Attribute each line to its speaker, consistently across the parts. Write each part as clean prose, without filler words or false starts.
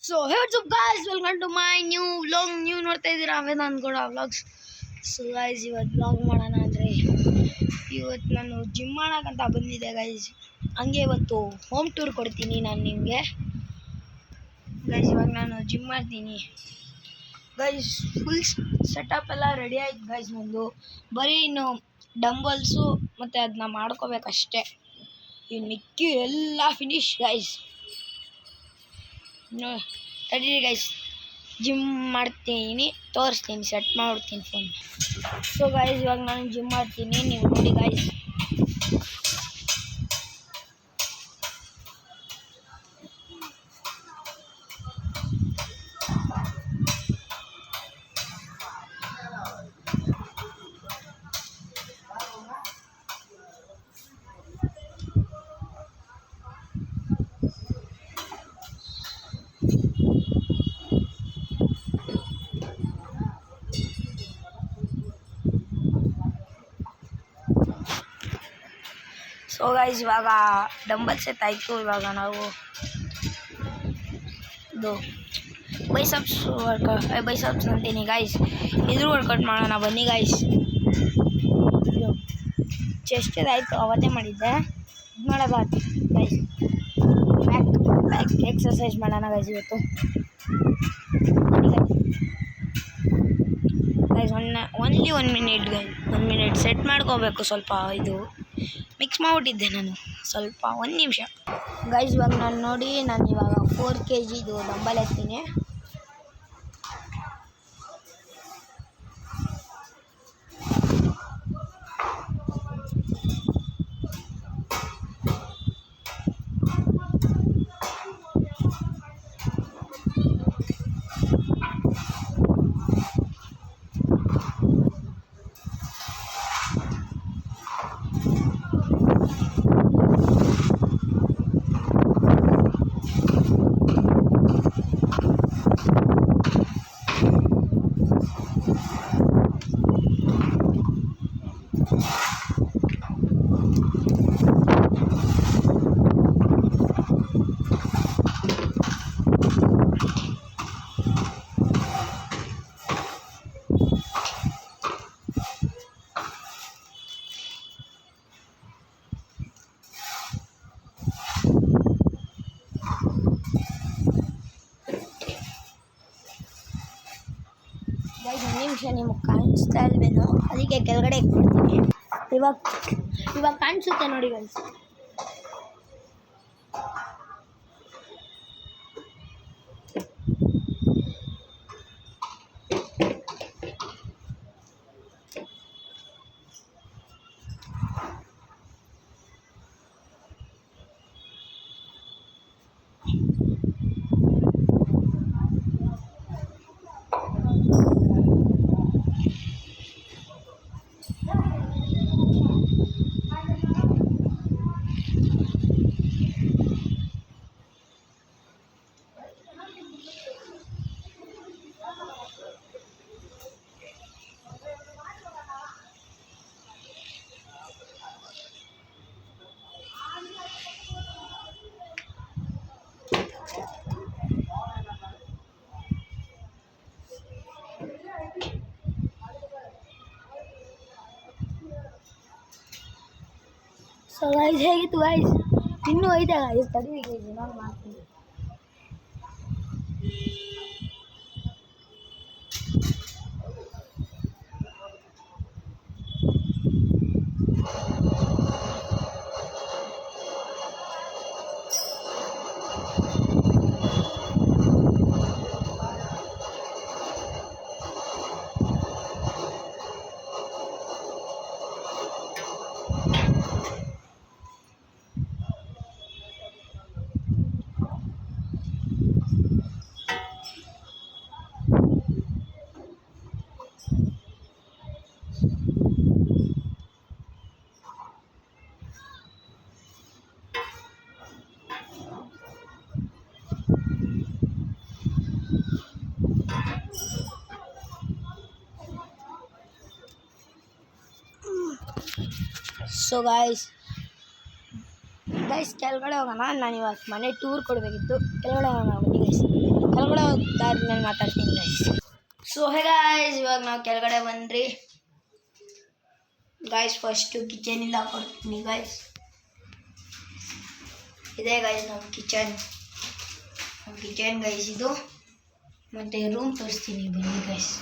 Speaker 1: So what's up guys, welcome to my new vlog. ನೀವು ನೋಡ್ತಾ ಇದ್ದೀರಾ Vedant Gowda vlogs. So guys, ಇವತ್ತು ವ್ಲಾಗ್ ಮಾಡೋಣ ಅಂದರೆ ಇವತ್ತು ನಾನು ಜಿಮ್ ಮಾಡೋಕ್ಕಂತ ಬಂದಿದ್ದೆ ಗೈಸ್. ಹಂಗೆ ಇವತ್ತು ಹೋಮ್ ಟೂರ್ ಕೊಡ್ತೀನಿ ನಾನು ನಿಮಗೆ ಗೈಸ್. ಇವಾಗ ನಾನು ಜಿಮ್ ಮಾಡ್ತೀನಿ ಗೈಸ್. ಫುಲ್ ಸೆಟಪ್ ಎಲ್ಲ ರೆಡಿ ಆಯ್ತು ಗೈಸ್. ನಂದು ಬರೀ ಇನ್ನು ಡಂಬಲ್ಸು ಮತ್ತು ಅದನ್ನ ಮಾಡ್ಕೋಬೇಕಷ್ಟೆ. ಇನ್ನು ಮಿಕ್ಕಿ ಎಲ್ಲ ಫಿನಿಶ್ ಗೈಸ್. ತಡೀರಿ ಗೈಸ್, ಜಿಮ್ ಮಾಡ್ತೀನಿ, ತೋರಿಸ್ತೀನಿ, ಸೆಟ್ ಮಾಡ್ತೀನಿ ಫೋನ್. ಸೊ ಗೈಸ್, ಇವಾಗ ನಾನು ಜಿಮ್ ಮಾಡ್ತೀನಿ, ನೀವು ನೋಡಿ ಗೈಸ್. ಸೊ ಗೈಸ್, ಇವಾಗ ಡಂಬಲ್ಸ್ ಎತ್ತಾಯಿತು. ಇವಾಗ ನಾವು ಇದು ಬೈಸಪ್ಸ್ ಅಂತೀನಿ ಗೈಸ್. ಇದ್ರ ವರ್ಕೌಟ್ ಮಾಡೋಣ ಬನ್ನಿ ಗೈಸ್. ಇದು ಚೆಸ್ಟ್ ಆಯಿತು, ಅವತ್ತೇ ಮಾಡಿದ್ದೆ. ಇದು ಮಾಡೋದಾಯ್ತು ಗೈಸ್. ಬ್ಯಾಕ್ ಎಕ್ಸರ್ಸೈಸ್ ಮಾಡೋಣ ಗೈಸ್ ಇವತ್ತು. Guys only 1 minute guys, 1 minute set ಮಾಡ್ಕೋಬೇಕು. ಸ್ವಲ್ಪ ಇದು ಮಿಕ್ಸ್ ಮಾಡಿಬಿಟ್ಟಿದ್ದೆ ನಾನು ಸ್ವಲ್ಪ, 1 ನಿಮಿಷ ಗೈಸ್. ಇವಾಗ ನಾನು ನೋಡಿ, ನಾನು ಇವಾಗ 4 kg ಇದು ಡಂಬಲ್ ಎತ್ತೀನಿ. ಗೈಸ್, 1 ನಿಮಿಷ ನಿಮಗೆ ಕಾಣಿಸ್ತಾ ಇಲ್ವೇನೋ, ಅದಕ್ಕೆ ಕೆಳಗಡೆ ಇಟ್ಬಿಡ್ತೀನಿ. ಇವಾಗ ಕಾಣಿಸುತ್ತೆ ನೋಡಿ ಗೈಸ್. ಸೊ ಗೈಸ್, ಹೇಗಿತ್ತು ಗೈಸ್? ಇನ್ನೂ ಐತೆ ಗೈಸ್, ತಡೀರಿ ಗೈಸ್, ನಾನು ಮಾಡ್ತೀನಿ. ಸೊ ಗಾಯ್ಸ್, ಗೈಸ್ ಕೆಳಗಡೆ ಹೋಗೋಣ. ನಾನು ಇವತ್ತು ಮನೆ ಟೂರ್ ಕೊಡಬೇಕಿತ್ತು. ಕೆಳಗಡೆ ಹೋಗೋಣ ಬನ್ನಿ ಗೈಸ್. ಕೆಳಗಡೆ ಹೋದಾದ್ಮೇಲೆ ಮಾತಾಡ್ತೀನಿ ಗೈಸ್. ಸೊ ಹೇ ಗೈಸ್, ಇವಾಗ ನಾವು ಕೆಳಗಡೆ ಬಂದ್ರಿ ಗೈಸ್. ಫಸ್ಟು ಕಿಚನಿಂದ ಕೊಡ್ತೀನಿ ಗೈಸ್. ಇದೆ ಗೈಸ್ ನಮ್ಮ ಕಿಚನ್ ಗೈಸ್ ಇದು. ಮತ್ತು ರೂಮ್ ತೋರಿಸ್ತೀನಿ ಬನ್ನಿ ಗೈಸ್.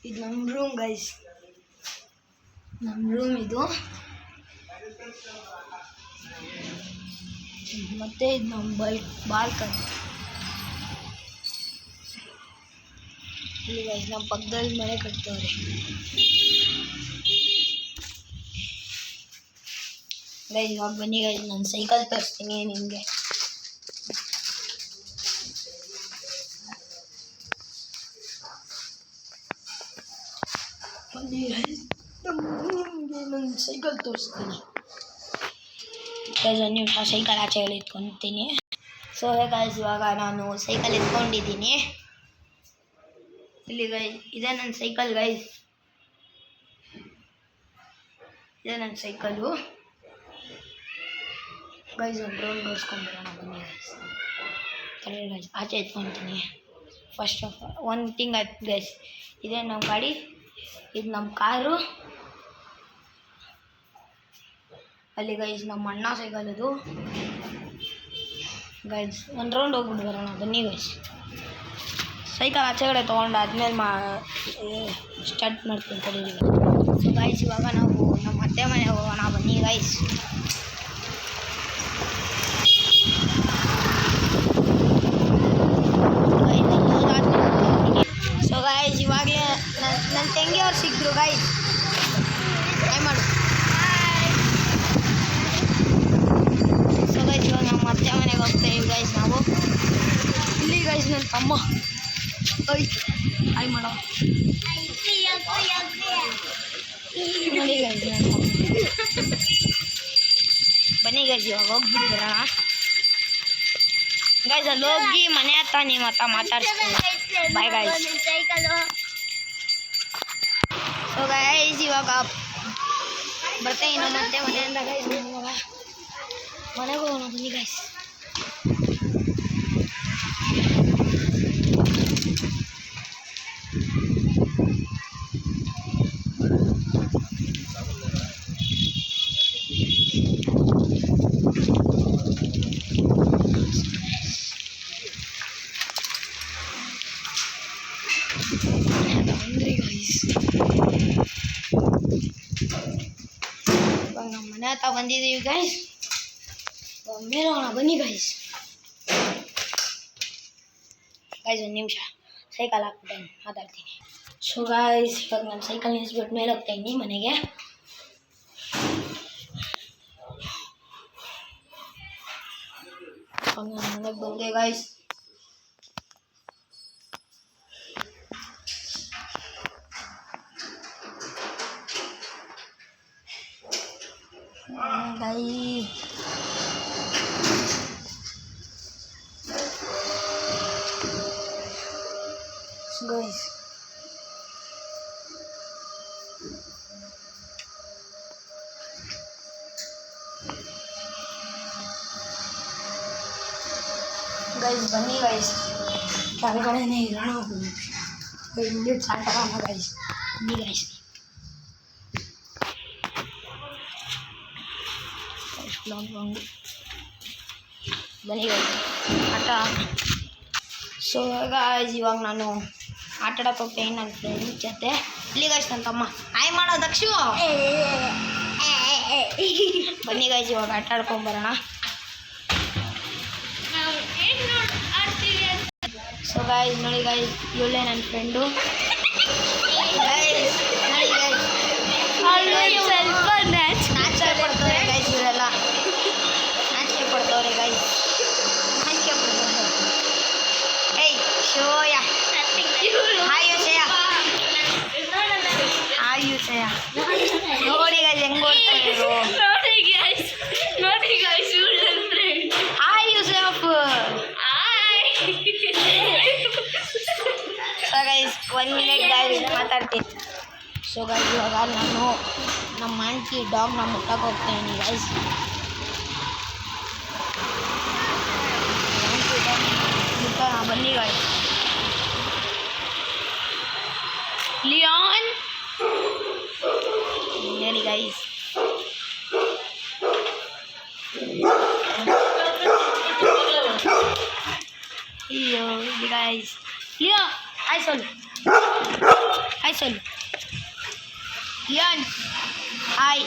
Speaker 1: ಇದು ನಮ್ಮ ರೂಮ್ ಗೈಸ್. ನಮ್ಮ ರೂಮ್ ಇದು. ಮತ್ತು ಇದು ನಮ್ಮ ಬಾಲ್ಕನಿ. ಇಲ್ಲಿ ಗೈಸ್ ನಮ್ಮ ಪಕ್ಕದಲ್ಲಿ ಮನೆ ಕಟ್ತವ್ರೆ. ಗೈಸ್ ಇವಾಗ ಬನ್ನಿ ಗೈಸ್, ನಾನು ಸೈಕಲ್ ತೋರಿಸ್ತೀನಿ ನಿಮಗೆ. ಬನ್ನಿ ಗೈಸ್, ನಿಮಗೆ ನಾನು ಸೈಕಲ್ ತೋರಿಸ್ತೀನಿ ಗೈಸ್. ಒಂದು ನಿಮಿಷ ಸೈಕಲ್ ಆಚೆ ಎತ್ಕೊತೀನಿ. ಸೊ ಗೈಸ್ ಇವಾಗ ನಾನು ಸೈಕಲ್ ಎತ್ಕೊಂಡಿದ್ದೀನಿ. ಇಲ್ಲಿ ಗೈಸ್ ಇದೆ ನನ್ನ ಸೈಕಲ್ ಗೈಸ್. ಇದೆ ನನ್ನ ಸೈಕಲು ಗೈಸ್. ಒಂದು ರೌಂಡ್ ಓಡಿಸ್ಕೊಂಡ್ಬರೋಣ ಬನ್ನಿ ಗೈಸ್. ಗೈಸ್ ಆಚೆ ಎತ್ಕೊತೀನಿ. ಫಸ್ಟ್ ಆಫ್ ಆಲ್ ಒಂದು ಥಿಂಗ್ ಆಯ್ತು ಗೈಸ್, ಇದೇ ನಮ್ಮ ಗಾಡಿ, ಇದು ನಮ್ಮ ಕಾರು. ಅಲ್ಲಿ ಗೈಸ್ ನಮ್ಮ ಅಣ್ಣ ಸೈಕಲ್ ಅದು ಗೈಸ್. ಒಂದು ರೌಂಡ್ ಹೋಗ್ಬಿಟ್ಟು ಬರೋಣ ಬನ್ನಿ ಗೈಸ್. ಸೈಕಲ್ ಆಚೆಗಡೆ ತೊಗೊಂಡಾದ್ಮೇಲೆ ಸ್ಟಾರ್ಟ್ ಮಾಡ್ತೀನಿ ತಡೀರಿ. ಸೊ ಗೈಸ್ ಇವಾಗ ನಾವು ನಮ್ಮ ಅತ್ತೆ ಮನೆಗೆ ಹೋಗೋಣ ಬನ್ನಿ ಗೈಸ್. ಸೊ ಗೈಸ್ ಇವಾಗಲೇ ನನ್ನ ತಂಗಿಯವ್ರು ಸಿಕ್ಕರು ಗೈಸ್. ಟ್ರೈ ಮಾಡು. ಸೊ ಗೈಸ್ ಇವಾಗ ನಮ್ಮ ಅತ್ತೆ ಮನೆಗೆ ಹೋಗ್ತೇವೆ ಗೈಸ್ ನಾವು. ಇಲ್ಲಿ ಗೈಸ್ ನನ್ನ ತಮ್ಮ ಆಯ್ ಮಾಡೋ ನೋಡಿ ಗೈಸ್ ನನ್ನ ತಮ್ಮ. ಬನ್ನಿ ಗೈಸ್ ಇವಾಗ ಹೋಗ್ಬಿಟ್ಟು ಬರೋಣ ಗೈಸ್. ಅಲ್ಲಿ ಹೋಗಿ ಮನೆ ಹತ್ರ ನಿಮ್ಮ ಹತ್ರ ಮಾತಾಡ್ಸ್ತೀನಿ. Bye guys. ಸೊ ಗೈಸ್ ಇವಾಗ ಬರ್ತಾ ಇನ್ನು ಮತ್ತೆ ಮನೆಯಿಂದ ಗೈಸ್. ಇವಾಗ ಮನೆಗೆ ಹೋಗೋಣ ಬನ್ನಿ ಗೈಸ್. ಇವಾಗ ನಮ್ಮ ಮನೆ ಹತ್ರ ಬಂದಿದ್ದೀವಿ ಗೈಸ್. ಮೇಲೆ ಹೋಗೋಣ ಬನ್ನಿ ಗೈಸ್. ಗೈಸ್ ಒಂದು ನಿಮಿಷ ಸೈಕಲ್ ಹಾಕ್ಬಿಟ್ಟೆ ಮಾತಾಡ್ತೀನಿ. ಸೊ ಗೈಸ್ ಇವಾಗ ನಾನು ಸೈಕಲ್ ನಿಲ್ಲಿಸ್ಬಿಟ್ಟು ಮೇಲೆ ಹೋಗ್ತಾಯಿದ್ದೀನಿ ಮನೆಗೆ. ನಾನು ಮನೆಗೆ ಬಂದೆ ಗೈಸ್. Guys, ಬನ್ನಿ ಗೈಸ್ ಕೆಳಗಡೆನೇ ಇರೋಣ. ಇಲ್ಲಿ ಸ್ಟಾರ್ಟ್ ಆಗೋಣ ಗೈಸ್. ಬನ್ನಿ ಗೈಸ್. ಬನ್ನಿ ಗೈಸ್ ಆಟ. ಸೊ ಗೈಸ್ ಇವಾಗ ನಾನು ಆಟ ಆಡಕ್ಕೆ ಹೋಗ್ತೀನಿ ನನ್ನ ಫ್ರೆಂಡ್ ಜೊತೆ. ಇಲ್ಲಿ ಗೈಸ್ ನನ್ನ ತಮ್ಮ ಆಯ್ ಮಾಡೋ ದಕ್ಷು. ಬನ್ನಿ ಗೈಸ್ ಇವಾಗ ಆಟ ಆಡ್ಕೊಂಬರೋಣ. ಸೊ ಗೈಸ್ ನೋಡಿ ಗೈಸ್, ಇವಳೇ ನನ್ನ ಫ್ರೆಂಡು. ನೋಡಿ ಗೈಸ್ ಸ್ವಲ್ಪ ನಾಚಿಕೆ ಪಡ್ತವ್ರೆ ಗೈಸ್. ಇವರೆಲ್ಲ ನಾಚಿಕೆ ಪಡ್ತವ್ರೆ ಗೈಸ್. ನಾಚಿಕೆ ಪಡ್ತವ್ರೆ. ಏಯ್ ಶೋಯ ಆಯುಷಯ ಆಯುಷಯ ನೋಡಿ ಗೈಸ್ ಹೆಂಗ್ ಓಡ್ತಾರೆ ಆಯುಷಫ್. ಸೊ ಗೈಸ್ 1 minute ಗೈಸ್ ಮಾತಾಡ್ತೀನಿ. ಸೊ ಗೈಸ್ ಇವಾಗ ನಾನು ನಮ್ಮ ಆಂಟಿ ಡಾಗ್ನ ಮುಟ್ಟಕ್ಕೆ ಹೋಗ್ತಾಯಿದ್ದೀನಿ ಗೈಸ್. ಆಂಟಿ ಡಾಗ್ ಮುಟ್ಟೋಣ ಬನ್ನಿ ಗೈಸ್. ಲಿಯಾನ್ ಹೇಳಿ ಗೈಸ್. ಅಯ್ಯೋ ಗೈಸ್ ಲಿಯೋ ಹಾಯ್ ಸೋಲು ಲಿಯಾನ್ ಹಾಯ್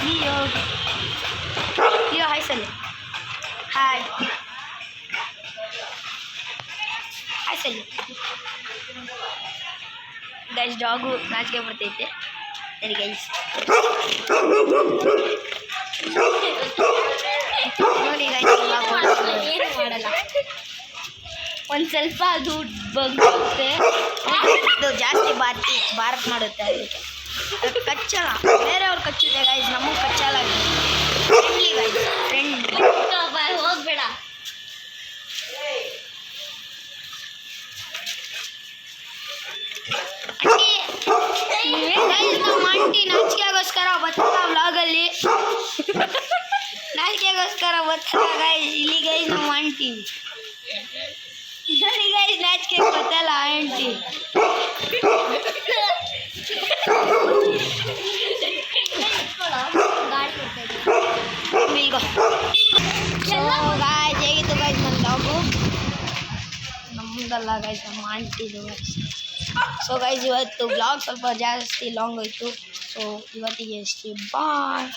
Speaker 1: ಲಿಯೋ ಹಾಯ್ ಸೋಲು ಹಾಯ್ ಸೋಲು ಗೈಸ್ ಡಾಗು ನಾಚಿಕೆ ಬರ್ತೈತೆ ಸರಿ ಗೈಸ್ ನೋಡಿ ಗೈಸ್ ಏನು ಮಾಡಲ್ಲ ಒಂದು ಸ್ವಲ್ಪ ಅದು ಬಗ್ಗುತ್ತೆ ಅದು ಜಾಸ್ತಿ ಭಾರತ್ ಮಾಡುತ್ತೆ ಅದಕ್ಕೆ ಅದು ಕಚ್ಚಲ್ಲ ಬೇರೆಯವ್ರು ಕಚ್ಚುತ್ತೆ ಗೈಸ್ ನಮಗೆ ಕಚ್ಚಲ್ಲ ಫ್ರೆಂಡ್ಲಿ ಗೈಸ್ ಫ್ರೆಂಡ್ಲಿ ಹೋಗ್ಬೇಡ ಗೈಸ್ ನಮ್ಮ ಆಂಟಿ ನಾಚಿಕೆಗೋಸ್ಕರ ಬರ್ತಾರ ವ್ಲಾಗಲ್ಲಿ ನಾಚಿಕೆಗೋಸ್ಕರ ಬರ್ತಾರ ಗೈಸ್ ಇಲ್ಲಿ ಗೈಸ್ ನಮ್ಮ ಆಂಟಿ ನೋಡಿ ಗೈಸ್ ನಾಚಿಕೆ ಗೊತ್ತಲ್ಲ ಆಂಟಿ ಗಾಯ್ಸ್ ಹೇಗಿತ್ತು ಗೈಸ್ ನನ್ನ ಡಾಗು ನಮ್ಮದಲ್ಲ ಗೈಸ್ ನಮ್ಮ ಆಂಟಿದು ಸೊ ಗೈಸ್ ಇವತ್ತು ಬ್ಲಾಗ್ ಸ್ವಲ್ಪ ಜಾಸ್ತಿ ಲಾಂಗ್ ಆಯಿತು ಸೊ ಇವತ್ತಿಗೆ ಅಷ್ಟೇ ಬಾಯ್.